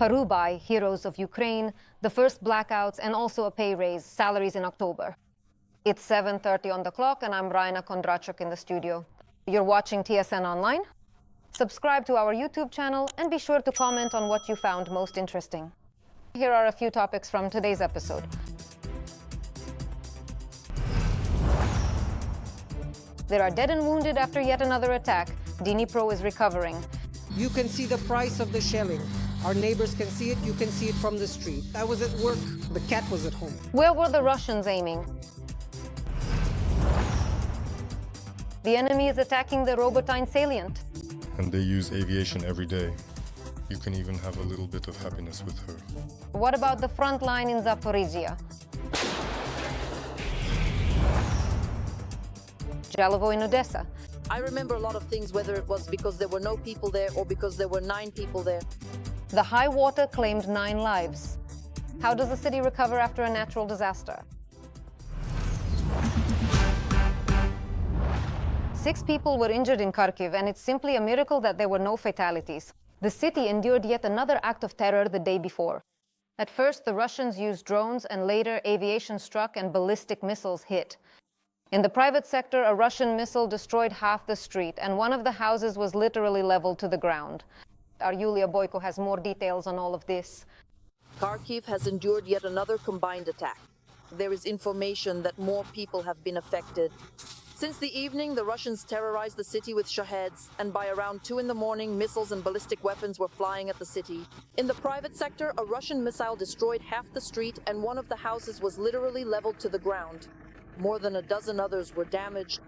Parubai, Heroes of Ukraine, the first blackouts, and also a pay raise, salaries in October. It's 7:30 on the clock, and I'm Raina Kondrachuk in the studio. You're watching TSN Online. Subscribe to our YouTube channel, and be sure to comment on what you found most interesting. Here are a few topics from today's episode. There are dead and wounded after yet another attack. Dnipro is recovering. You can see the price of the shelling. Our neighbors can see it, you can see it from the street. I was at work, the cat was at home. Where were the Russians aiming? The enemy is attacking the Robotyne salient. And they use aviation every day. You can even have a little bit of happiness with her. What about the front line in Zaporizhzhia? Jalovo in Odessa. I remember a lot of things, whether it was because there were no people there or because there were 9 people there. The high water claimed 9 lives. How does the city recover after a natural disaster? 6 people were injured in Kharkiv, and it's simply a miracle that there were no fatalities. The city endured yet another act of terror the day before. At first, the Russians used drones, and later aviation struck and ballistic missiles hit. In the private sector, a Russian missile destroyed half the street, and one of the houses was literally leveled to the ground. Our Yulia Boiko has more details on all of this. Kharkiv has endured yet another combined attack. There is information that more people have been affected. Since the evening, the Russians terrorized the city with shaheds, and by around 2 in the morning, missiles and ballistic weapons were flying at the city. In the private sector, a Russian missile destroyed half the street, and one of the houses was literally leveled to the ground. More than a dozen others were damaged.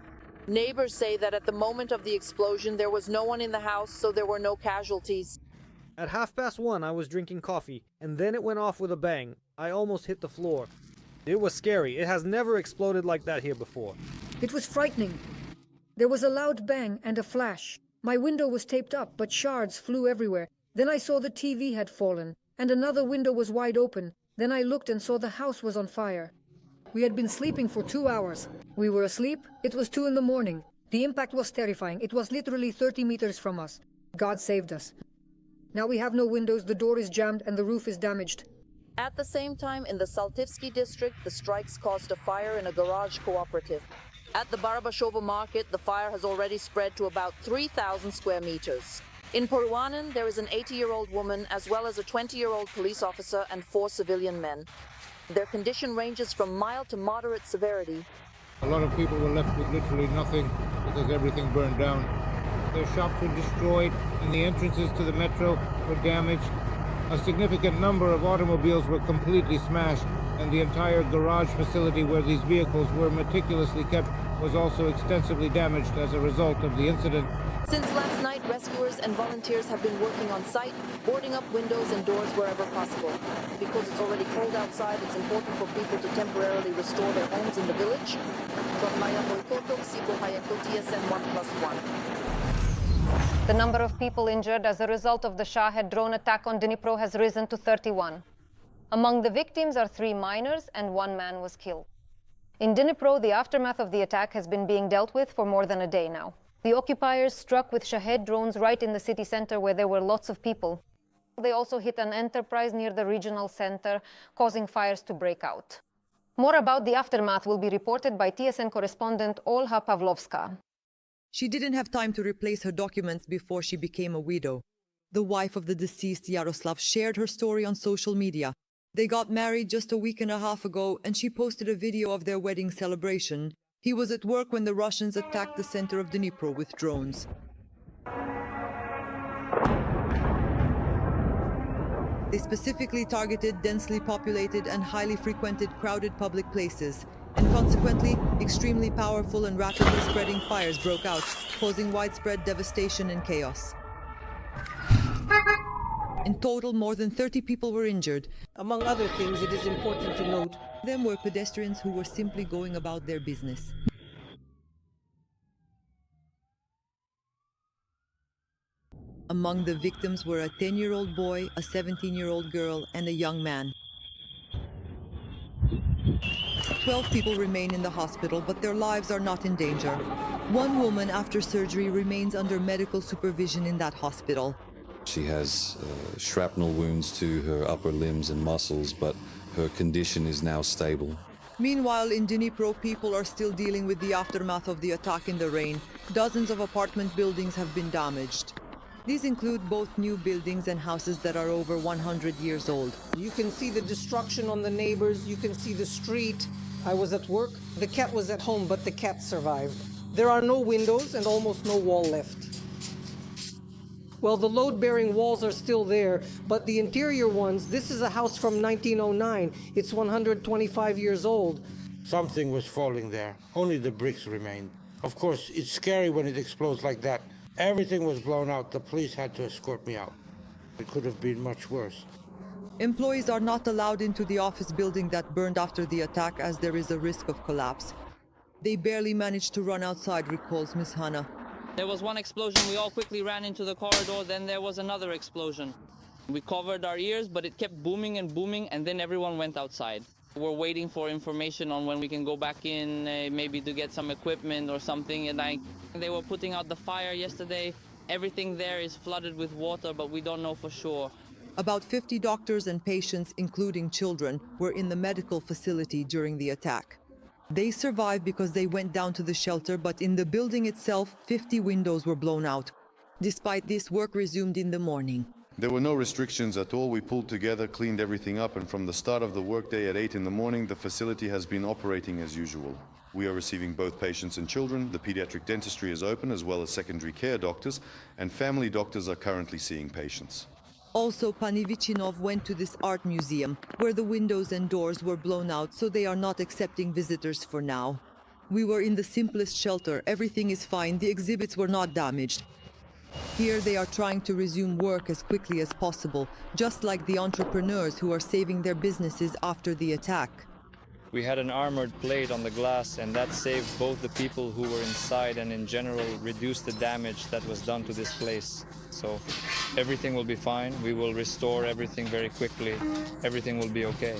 Neighbors say that at the moment of the explosion, there was no one in the house, so there were no casualties. At 1:30, I was drinking coffee, and then it went off with a bang. I almost hit the floor. It was scary. It has never exploded like that here before. It was frightening. There was a loud bang and a flash. My window was taped up, but shards flew everywhere. Then I saw the TV had fallen, and another window was wide open. Then I looked and saw the house was on fire. We had been sleeping for 2 hours. We were asleep. It was 2 in the morning. The impact was terrifying. It was literally 30 meters from us. God saved us. Now we have no windows, the door is jammed, and the roof is damaged. At the same time, in the Saltivsky district, the strikes caused a fire in a garage cooperative. At the Barabashovo market, the fire has already spread to about 3,000 square meters. In Poruanin, there is an 80-year-old woman, as well as a 20-year-old police officer and 4 civilian men. Their condition ranges from mild to moderate severity. A lot of people were left with literally nothing because everything burned down. Their shops were destroyed and the entrances to the metro were damaged. A significant number of automobiles were completely smashed, and the entire garage facility where these vehicles were meticulously kept was also extensively damaged as a result of the incident. Since last night, rescuers and volunteers have been working on site, boarding up windows and doors wherever possible. Because it's already cold outside, it's important for people to temporarily restore their homes in the village. From Maya Boiko, TSN 1+1. The number of people injured as a result of the Shahed drone attack on Dnipro has risen to 31. Among the victims are 3 minors, and 1 man was killed. In Dnipro, the aftermath of the attack has been being dealt with for more than a day now. The occupiers struck with Shahed drones right in the city center where there were lots of people. They also hit an enterprise near the regional center, causing fires to break out. More about the aftermath will be reported by TSN correspondent Olga Pavlovska. She didn't have time to replace her documents before she became a widow. The wife of the deceased Yaroslav shared her story on social media. They got married just a week and a half ago, and she posted a video of their wedding celebration. He was at work when the Russians attacked the center of Dnipro with drones. They specifically targeted densely populated and highly frequented crowded public places, and consequently, extremely powerful and rapidly spreading fires broke out, causing widespread devastation and chaos. In total, more than 30 people were injured. Among other things, it is important to note Them were pedestrians who were simply going about their business. Among the victims were a 10-year-old boy, a 17-year-old girl, and a young man. 12 people remain in the hospital, but their lives are not in danger. One woman after surgery remains under medical supervision in that hospital. She has shrapnel wounds to her upper limbs and muscles, but her condition is now stable. Meanwhile, in Dnipro, people are still dealing with the aftermath of the attack in the rain. Dozens of apartment buildings have been damaged. These include both new buildings and houses that are over 100 years old. You can see the destruction on the neighbors. You can see the street. I was at work. The cat was at home, but the cat survived. There are no windows and almost no wall left. Well, the load-bearing walls are still there, but the interior ones, this is a house from 1909. It's 125 years old. Something was falling there. Only the bricks remained. Of course, it's scary when it explodes like that. Everything was blown out. The police had to escort me out. It could have been much worse. Employees are not allowed into the office building that burned after the attack as there is a risk of collapse. They barely managed to run outside, recalls Ms. Hanna. There was one explosion, we all quickly ran into the corridor, then there was another explosion. We covered our ears, but it kept booming, and then everyone went outside. We're waiting for information on when we can go back in, maybe to get some equipment or something. And they were putting out the fire yesterday. Everything there is flooded with water, but we don't know for sure. About 50 doctors and patients, including children, were in the medical facility during the attack. They survived because they went down to the shelter, but in the building itself, 50 windows were blown out. Despite this, work resumed in the morning. There were no restrictions at all. We pulled together, cleaned everything up, and from the start of the workday at 8 in the morning, the facility has been operating as usual. We are receiving both patients and children. The pediatric dentistry is open, as well as secondary care doctors, and family doctors are currently seeing patients. Also, Pani Vichinov went to this art museum, where the windows and doors were blown out, so they are not accepting visitors for now. We were in the simplest shelter. Everything is fine. The exhibits were not damaged. Here they are trying to resume work as quickly as possible, just like the entrepreneurs who are saving their businesses after the attack. We had an armored plate on the glass, and that saved both the people who were inside and in general reduced the damage that was done to this place. So everything will be fine. We will restore everything very quickly. Everything will be okay.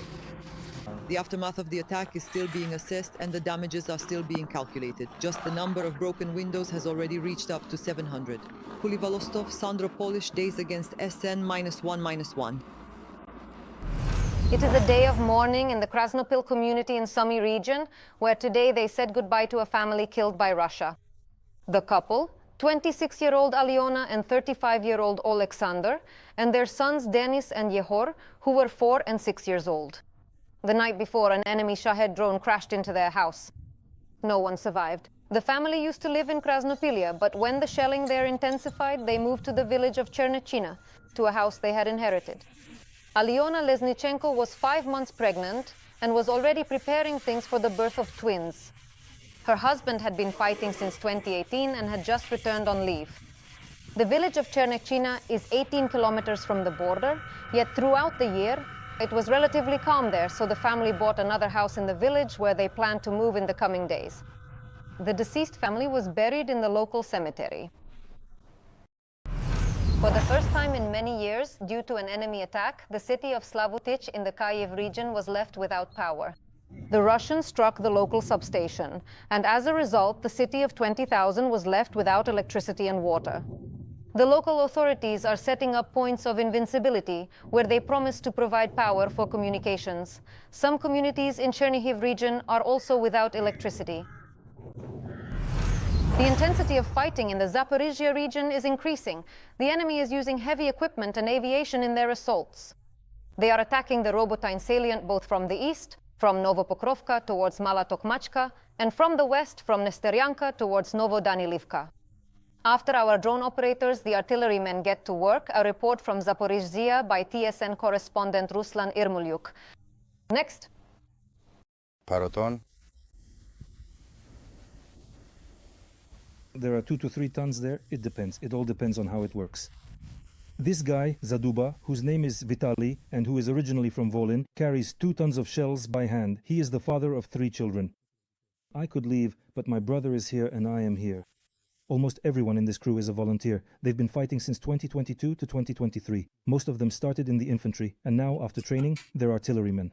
The aftermath of the attack is still being assessed and the damages are still being calculated. Just the number of broken windows has already reached up to 700. Kulivalostov, Sandro Polish, Days Against SN, -1. It is a day of mourning in the Krasnopil community in Sumy region, where today they said goodbye to a family killed by Russia. The couple, 26-year-old Alona and 35-year-old Oleksandr, and their sons Denis and Yegor, who were 4 and 6 years old. The night before, an enemy Shahed drone crashed into their house. No one survived. The family used to live in Krasnopilia, but when the shelling there intensified, they moved to the village of Chernihiv, to a house they had inherited. Aliona Lesnichenko was 5 months pregnant and was already preparing things for the birth of twins. Her husband had been fighting since 2018 and had just returned on leave. The village of Chernihiv is 18 kilometers from the border, yet throughout the year, it was relatively calm there, so the family bought another house in the village where they planned to move in the coming days. The deceased family was buried in the local cemetery. For the first time in many years, due to an enemy attack, the city of Slavutych in the Kyiv region was left without power. The Russians struck the local substation, and as a result, the city of 20,000 was left without electricity and water. The local authorities are setting up points of invincibility, where they promise to provide power for communications. Some communities in Chernihiv region are also without electricity. The intensity of fighting in the Zaporizhzhia region is increasing. The enemy is using heavy equipment and aviation in their assaults. They are attacking the Robotyne salient both from the east, from Nova Kakhovka towards Mala Tokmachka, and from the west, from Nesteryanka towards Novodanilivka. After our drone operators, the artillerymen get to work, a report from Zaporizhzhia by TSN correspondent Ruslan Yarmolyuk. Next. Paroton. There are 2 to 3 tons there. It depends. It all depends on how it works. This guy, Zaduba, whose name is Vitali and who is originally from Volyn, carries 2 tons of shells by hand. He is the father of 3 children. I could leave, but my brother is here and I am here. Almost everyone in this crew is a volunteer. They've been fighting since 2022 to 2023. Most of them started in the infantry, and now, after training, they're artillerymen.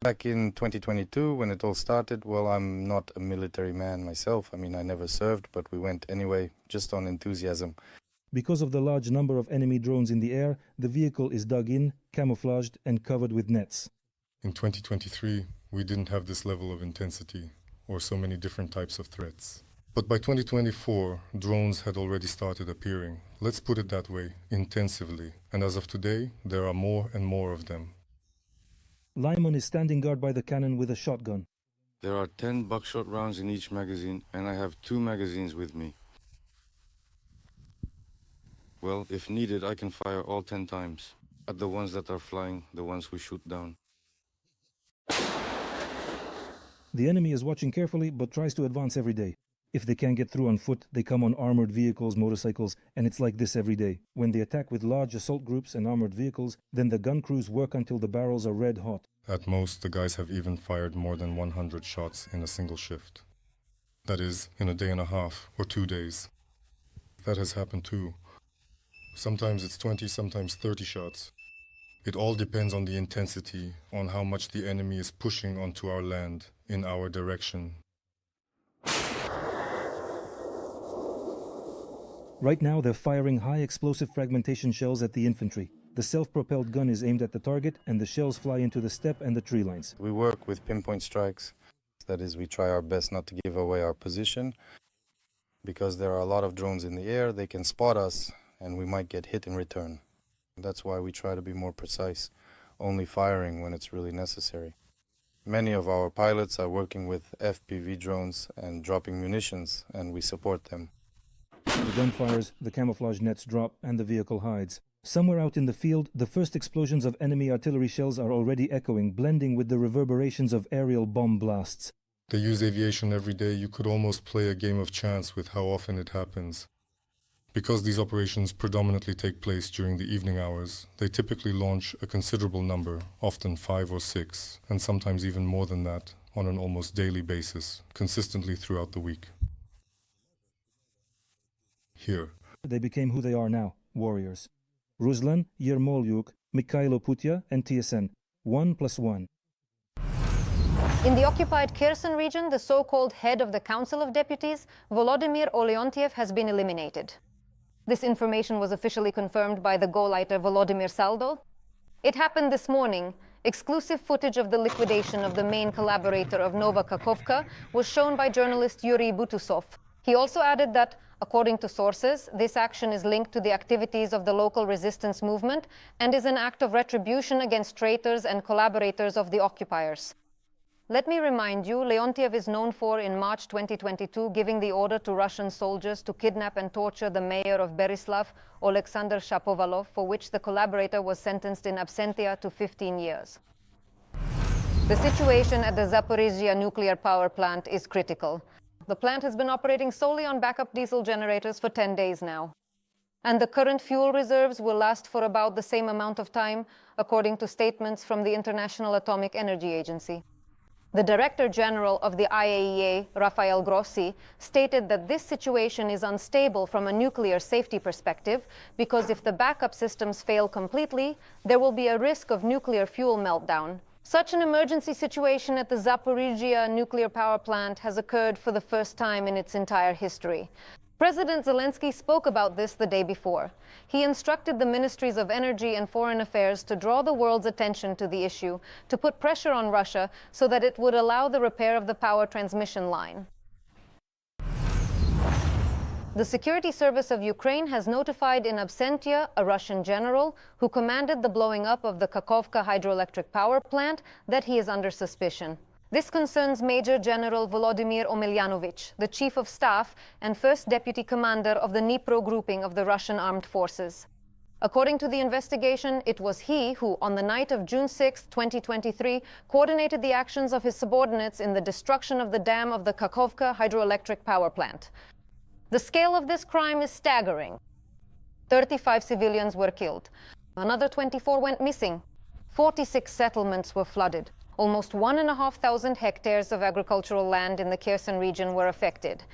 Back in 2022, when it all started, well, I'm not a military man myself. I mean, I never served, but we went anyway, just on enthusiasm. Because of the large number of enemy drones in the air, the vehicle is dug in, camouflaged, and covered with nets. In 2023, we didn't have this level of intensity or so many different types of threats. But by 2024, drones had already started appearing. Let's put it that way, intensively. And as of today, there are more and more of them. Lyman is standing guard by the cannon with a shotgun. There are 10 buckshot rounds in each magazine, and I have 2 magazines with me. Well, if needed, I can fire all 10 times. At the ones that are flying, the ones we shoot down. The enemy is watching carefully, but tries to advance every day. If they can't get through on foot, they come on armored vehicles, motorcycles, and it's like this every day. When they attack with large assault groups and armored vehicles, then the gun crews work until the barrels are red hot. At most, the guys have even fired more than 100 shots in a single shift. That is, in a day and a half or 2 days. That has happened too. Sometimes it's 20, sometimes 30 shots. It all depends on the intensity, on how much the enemy is pushing onto our land, in our direction. Right now, they're firing high-explosive fragmentation shells at the infantry. The self-propelled gun is aimed at the target, and the shells fly into the steppe and the tree lines. We work with pinpoint strikes. That is, we try our best not to give away our position. Because there are a lot of drones in the air, they can spot us, and we might get hit in return. That's why we try to be more precise, only firing when it's really necessary. Many of our pilots are working with FPV drones and dropping munitions, and we support them. The gun fires, the camouflage nets drop, and the vehicle hides. Somewhere out in the field, the first explosions of enemy artillery shells are already echoing, blending with the reverberations of aerial bomb blasts. They use aviation every day. You could almost play a game of chance with how often it happens. Because these operations predominantly take place during the evening hours, they typically launch a considerable number, often 5 or 6, and sometimes even more than that, on an almost daily basis, consistently throughout the week. Here. They became who they are now, warriors. Ruslan Yarmolyuk, Mikhailo Putya, and TSN. 1 + 1. In the occupied Kherson region, the so-called head of the Council of Deputies, Volodymyr Oleontiev, has been eliminated. This information was officially confirmed by the Gauleiter Volodymyr Saldo. It happened this morning. Exclusive footage of the liquidation of the main collaborator of Nova Kakhovka was shown by journalist Yuri Butusov. He also added that, according to sources, this action is linked to the activities of the local resistance movement and is an act of retribution against traitors and collaborators of the occupiers. Let me remind you, Leontiev is known for, in March 2022, giving the order to Russian soldiers to kidnap and torture the mayor of Berislav, Oleksandr Shapovalov, for which the collaborator was sentenced in absentia to 15 years. The situation at the Zaporizhzhia Nuclear Power Plant is critical. The plant has been operating solely on backup diesel generators for 10 days now. And the current fuel reserves will last for about the same amount of time, according to statements from the International Atomic Energy Agency. The Director General of the IAEA, Rafael Grossi, stated that this situation is unstable from a nuclear safety perspective because if the backup systems fail completely, there will be a risk of nuclear fuel meltdown. Such an emergency situation at the Zaporizhzhia Nuclear Power Plant has occurred for the first time in its entire history. President Zelensky spoke about this the day before. He instructed the Ministries of Energy and Foreign Affairs to draw the world's attention to the issue, to put pressure on Russia so that it would allow the repair of the power transmission line. The Security Service of Ukraine has notified in absentia a Russian general who commanded the blowing up of the Kakhovka Hydroelectric Power Plant that he is under suspicion. This concerns Major General Volodymyr Omelyanovich, the Chief of Staff and First Deputy Commander of the Dnipro grouping of the Russian Armed Forces. According to the investigation, it was he who, on the night of June 6, 2023, coordinated the actions of his subordinates in the destruction of the dam of the Kakhovka Hydroelectric Power Plant. The scale of this crime is staggering. 35 civilians were killed. Another 24 went missing. 46 settlements were flooded. Almost 1,500 hectares of agricultural land in the Kherson region were affected.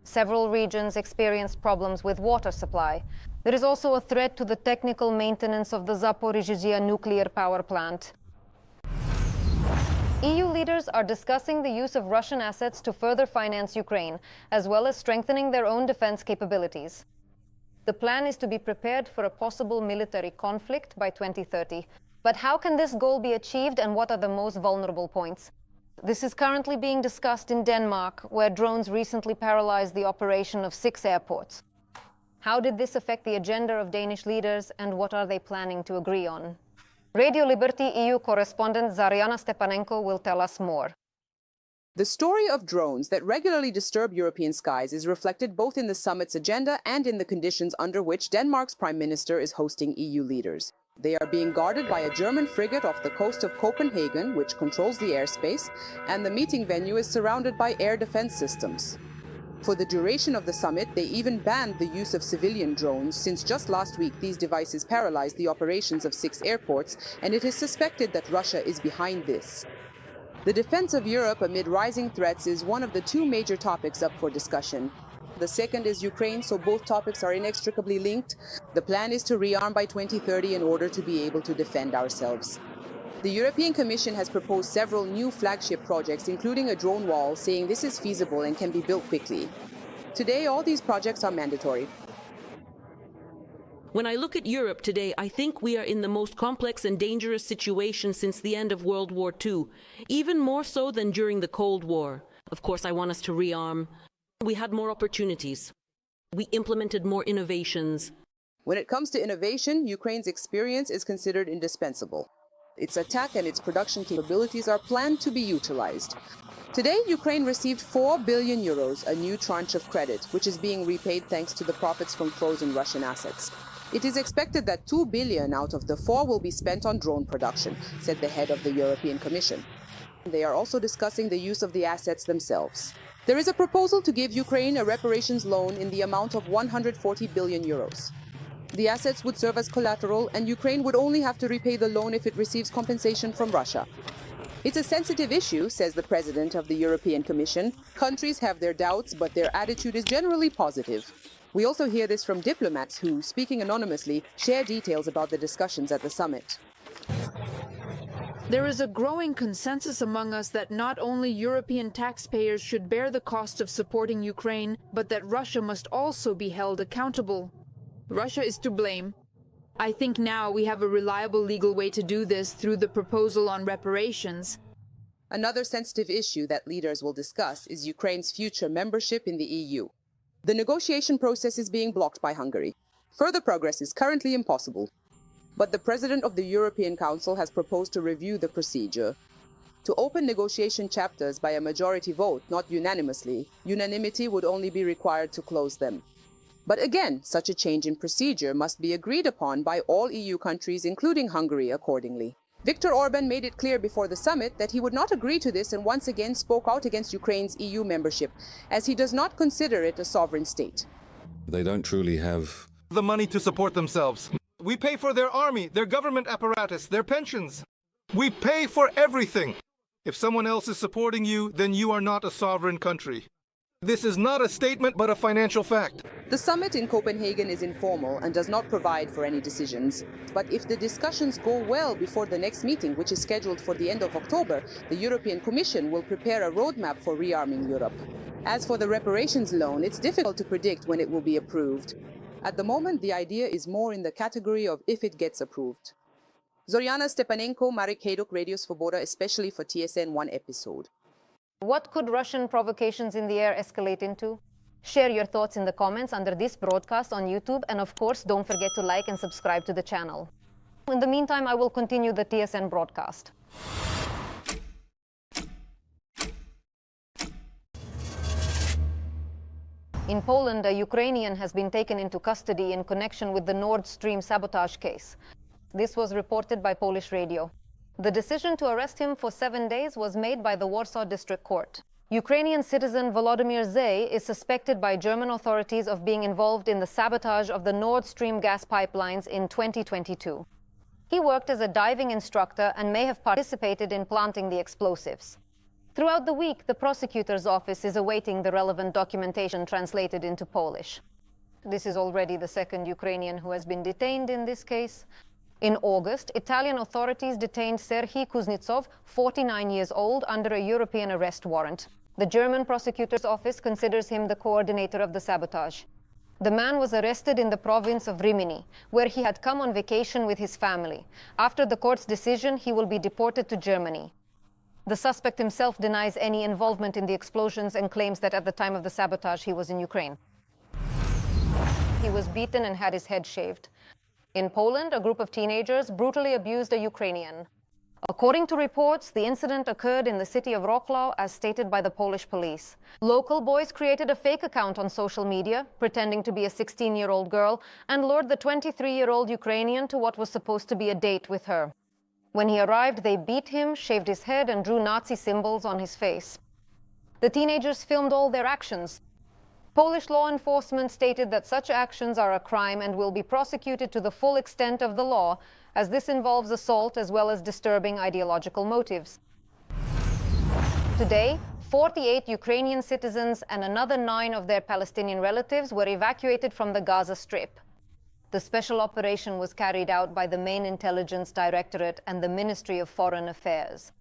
Several regions experienced problems with water supply. There is also a threat to the technical maintenance of the Zaporizhzhia Nuclear Power Plant. EU leaders are discussing the use of Russian assets to further finance Ukraine, as well as strengthening their own defense capabilities. The plan is to be prepared for a possible military conflict by 2030. But how can this goal be achieved, and what are the most vulnerable points? This is currently being discussed in Denmark, where drones recently paralyzed the operation of 6 airports. How did this affect the agenda of Danish leaders, and what are they planning to agree on? Radio Liberty EU correspondent Zariana Stepanenko will tell us more. The story of drones that regularly disturb European skies is reflected both in the summit's agenda and in the conditions under which Denmark's Prime Minister is hosting EU leaders. They are being guarded by a German frigate off the coast of Copenhagen, which controls the airspace, and the meeting venue is surrounded by air defense systems. For the duration of the summit, they even banned the use of civilian drones, since just last week these devices paralyzed the operations of 6 airports, and it is suspected that Russia is behind this. The defense of Europe amid rising threats is one of the 2 major topics up for discussion. The second is Ukraine, so both topics are inextricably linked. The plan is to rearm by 2030 in order to be able to defend ourselves. The European Commission has proposed several new flagship projects, including a drone wall, saying this is feasible and can be built quickly. Today, all these projects are mandatory. When I look at Europe today, I think we are in the most complex and dangerous situation since the end of World War II, even more so than during the Cold War. Of course, I want us to rearm. We had more opportunities. We implemented more innovations. When it comes to innovation, Ukraine's experience is considered indispensable. Its attack and its production capabilities are planned to be utilized. Today, Ukraine received 4 billion euros, a new tranche of credit, which is being repaid thanks to the profits from frozen Russian assets. It is expected that 2 billion out of the 4 will be spent on drone production, said the head of the European Commission. They are also discussing the use of the assets themselves. There is a proposal to give Ukraine a reparations loan in the amount of 140 billion euros. The assets would serve as collateral, and Ukraine would only have to repay the loan if it receives compensation from Russia. It's a sensitive issue, says the president of the European Commission. Countries have their doubts, but their attitude is generally positive. We also hear this from diplomats who, speaking anonymously, share details about the discussions at the summit. There is a growing consensus among us that not only European taxpayers should bear the cost of supporting Ukraine, but that Russia must also be held accountable. Russia is to blame. I think now we have a reliable legal way to do this through the proposal on reparations. Another sensitive issue that leaders will discuss is Ukraine's future membership in the EU. The negotiation process is being blocked by Hungary. Further progress is currently impossible. But the President of the European Council has proposed to review the procedure. To open negotiation chapters by a majority vote, not unanimously, unanimity would only be required to close them. But again, such a change in procedure must be agreed upon by all EU countries, including Hungary, accordingly. Viktor Orban made it clear before the summit that he would not agree to this and once again spoke out against Ukraine's EU membership, as he does not consider it a sovereign state. They don't truly have the money to support themselves. We pay for their army, their government apparatus, their pensions. We pay for everything. If someone else is supporting you, then you are not a sovereign country. This is not a statement, but a financial fact. The summit in Copenhagen is informal and does not provide for any decisions. But if the discussions go well before the next meeting, which is scheduled for the end of October, the European Commission will prepare a roadmap for rearming Europe. As for the reparations loan, it's difficult to predict when it will be approved. At the moment, the idea is more in the category of if it gets approved. Zoriana Stepanenko, Marek Hajduk, Radio Svoboda, especially for TSN 1 episode. What could Russian provocations in the air escalate into? Share your thoughts in the comments under this broadcast on YouTube, and of course, don't forget to like and subscribe to the channel. In the meantime, I will continue the TSN broadcast. In Poland, a Ukrainian has been taken into custody in connection with the Nord Stream sabotage case. This was reported by Polish radio. The decision to arrest him for 7 days was made by the Warsaw District Court. Ukrainian citizen Volodymyr Zay is suspected by German authorities of being involved in the sabotage of the Nord Stream gas pipelines in 2022. He worked as a diving instructor and may have participated in planting the explosives. Throughout the week, the prosecutor's office is awaiting the relevant documentation translated into Polish. This is already the second Ukrainian who has been detained in this case. In August, Italian authorities detained Serhiy Kuznetsov, 49 years old, under a European arrest warrant. The German prosecutor's office considers him the coordinator of the sabotage. The man was arrested in the province of Rimini, where he had come on vacation with his family. After the court's decision, he will be deported to Germany. The suspect himself denies any involvement in the explosions and claims that at the time of the sabotage, he was in Ukraine. He was beaten and had his head shaved. In Poland, a group of teenagers brutally abused a Ukrainian. According to reports, the incident occurred in the city of Wrocław, as stated by the Polish police. Local boys created a fake account on social media, pretending to be a 16-year-old girl, and lured the 23-year-old Ukrainian to what was supposed to be a date with her. When he arrived, they beat him, shaved his head, and drew Nazi symbols on his face. The teenagers filmed all their actions. Polish law enforcement stated that such actions are a crime and will be prosecuted to the full extent of the law, as this involves assault as well as disturbing ideological motives. Today, 48 Ukrainian citizens and another 9 of their Palestinian relatives were evacuated from the Gaza Strip. The special operation was carried out by the main intelligence directorate and the Ministry of Foreign Affairs.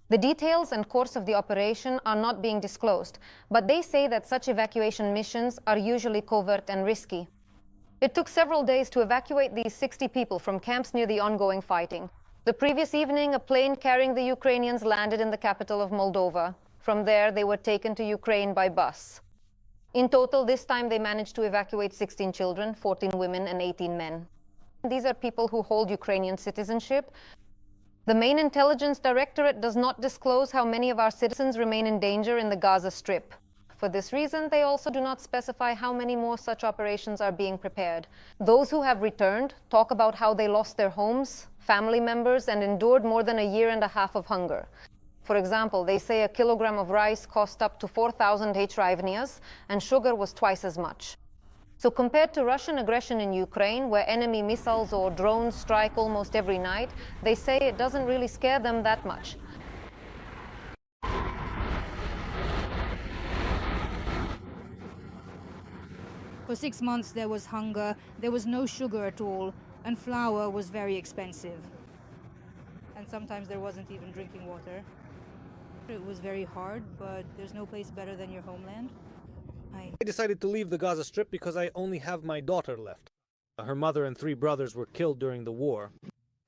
The details and course of the operation are not being disclosed, but they say that such evacuation missions are usually covert and risky. It took several days to evacuate these 60 people from camps near the ongoing fighting. The previous evening, a plane carrying the Ukrainians landed in the capital of Moldova. From there, they were taken to Ukraine by bus. In total, this time they managed to evacuate 16 children, 14 women, and 18 men. These are people who hold Ukrainian citizenship. The main intelligence directorate does not disclose how many of our citizens remain in danger in the Gaza Strip. For this reason, they also do not specify how many more such operations are being prepared. Those who have returned talk about how they lost their homes, family members, and endured more than a year and a half of hunger. For example, they say a kilogram of rice cost up to 4,000 hryvnias, and sugar was twice as much. So compared to Russian aggression in Ukraine, where enemy missiles or drones strike almost every night, they say it doesn't really scare them that much. For 6 months there was hunger, there was no sugar at all, and flour was very expensive. And sometimes there wasn't even drinking water. It was very hard, but there's no place better than your homeland. I decided to leave the Gaza Strip because I only have my daughter left. Her mother and 3 brothers were killed during the war.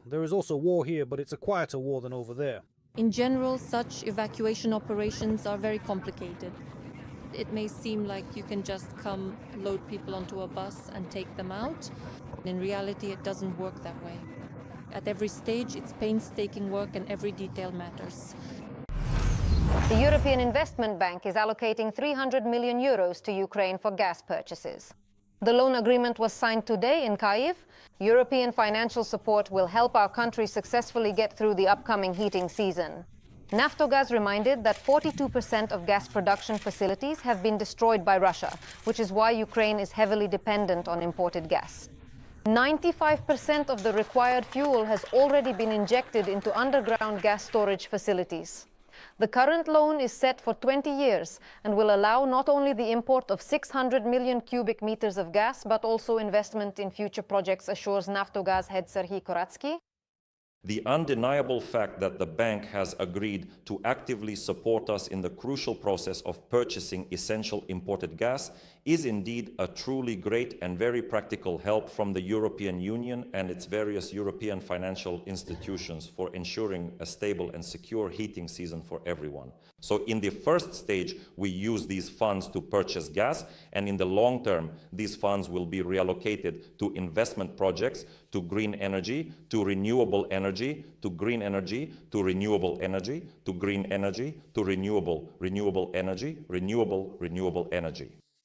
There is also war here, but it's a quieter war than over there. In general, such evacuation operations are very complicated. It may seem like you can just come, load people onto a bus and take them out. In reality, it doesn't work that way. At every stage, it's painstaking work and every detail matters. The European Investment Bank is allocating 300 million euros to Ukraine for gas purchases. The loan agreement was signed today in Kyiv. European financial support will help our country successfully get through the upcoming heating season. Naftogaz reminded that 42% of gas production facilities have been destroyed by Russia, which is why Ukraine is heavily dependent on imported gas. 95% of the required fuel has already been injected into underground gas storage facilities. The current loan is set for 20 years and will allow not only the import of 600 million cubic meters of gas, but also investment in future projects, assures Naftogaz head Serhiy Koratsky. The undeniable fact that the bank has agreed to actively support us in the crucial process of purchasing essential imported gas is indeed a truly great and very practical help from the European Union and its various European financial institutions for ensuring a stable and secure heating season for everyone. So in the first stage, we use these funds to purchase gas, and in the long term, these funds will be reallocated to investment projects, to green energy, to renewable energy, to green energy, to renewable energy, to green energy, to renewable energy, renewable energy.